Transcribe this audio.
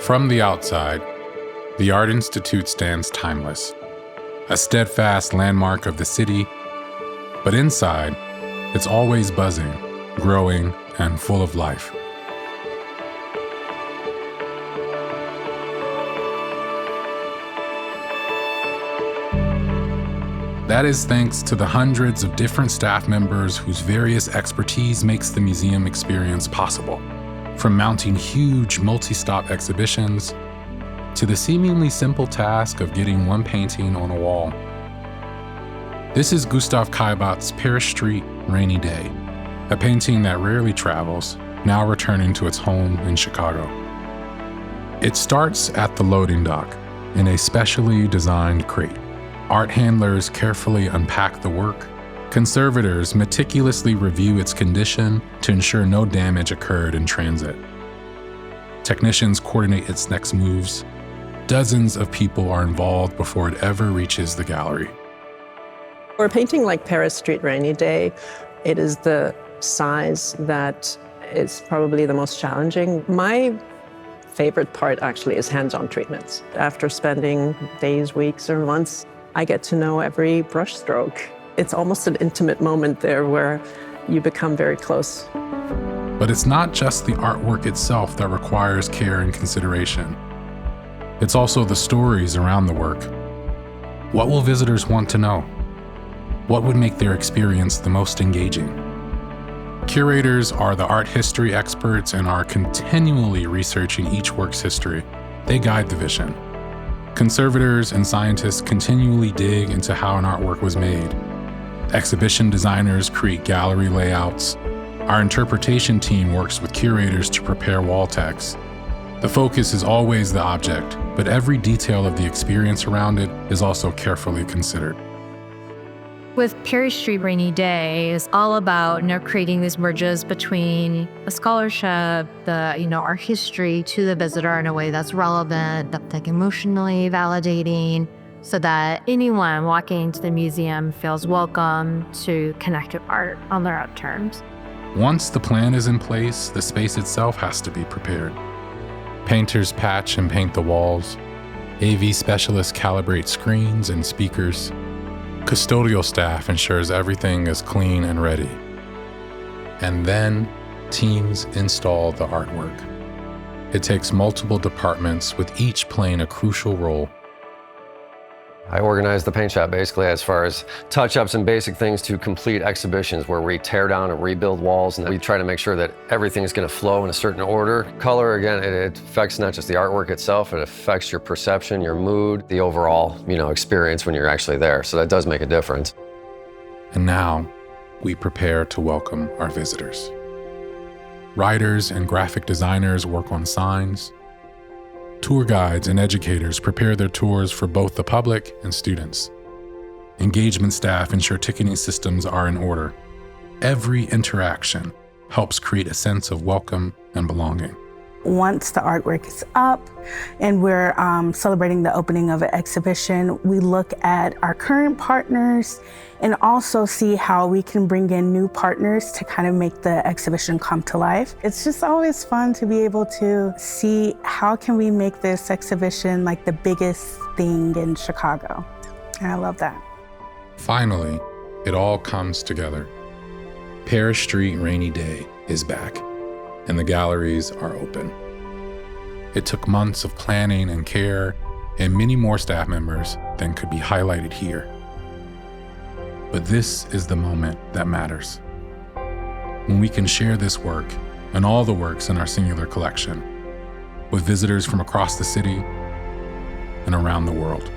From the outside, the Art Institute stands timeless, a steadfast landmark of the city, but inside, it's always buzzing, growing, and full of life. That is thanks to the hundreds of different staff members whose various expertise makes the museum experience possible. From mounting huge multi-stop exhibitions to the seemingly simple task of getting one painting on a wall. This is Gustave Caillebotte's Paris Street Rainy Day, a painting that rarely travels, now returning to its home in Chicago. It starts at the loading dock in a specially designed crate. Art handlers carefully unpack the work. Conservators meticulously review its condition to ensure no damage occurred in transit. Technicians coordinate its next moves. Dozens of people are involved before it ever reaches the gallery. For a painting like Paris Street Rainy Day, it is the size that is probably the most challenging. My favorite part actually is hands-on treatments. After spending days, weeks, or months, I get to know every brush stroke. It's almost an intimate moment there where you become very close. But it's not just the artwork itself that requires care and consideration. It's also the stories around the work. What will visitors want to know? What would make their experience the most engaging? Curators are the art history experts and are continually researching each work's history. They guide the vision. Conservators and scientists continually dig into how an artwork was made. Exhibition designers create gallery layouts. Our interpretation team works with curators to prepare wall text. The focus is always the object, but every detail of the experience around it is also carefully considered. With Paris Street Rainy Day, it's all about creating these bridges between the scholarship, our history to the visitor in a way that's relevant, that's emotionally validating, so that anyone walking into the museum feels welcome to connect with art on their own terms. Once the plan is in place, the space itself has to be prepared. Painters patch and paint the walls. AV specialists calibrate screens and speakers. Custodial staff ensures everything is clean and ready. And then teams install the artwork. It takes multiple departments, with each playing a crucial role. I organize the paint shop basically as far as touch-ups and basic things to complete exhibitions where we tear down and rebuild walls, and we try to make sure that everything is going to flow in a certain order. Color, again, it affects not just the artwork itself, it affects your perception, your mood, the overall, experience when you're actually there. So that does make a difference. And now, we prepare to welcome our visitors. Writers and graphic designers work on signs. Tour guides and educators prepare their tours for both the public and students. Engagement staff ensure ticketing systems are in order. Every interaction helps create a sense of welcome and belonging. Once the artwork is up and we're celebrating the opening of an exhibition, we look at our current partners and also see how we can bring in new partners to kind of make the exhibition come to life. It's just always fun to be able to see how can we make this exhibition like the biggest thing in Chicago. And I love that. Finally, it all comes together. Paris Street Rainy Day is back, and the galleries are open. It took months of planning and care, and many more staff members than could be highlighted here. But this is the moment that matters. When we can share this work and all the works in our singular collection with visitors from across the city and around the world.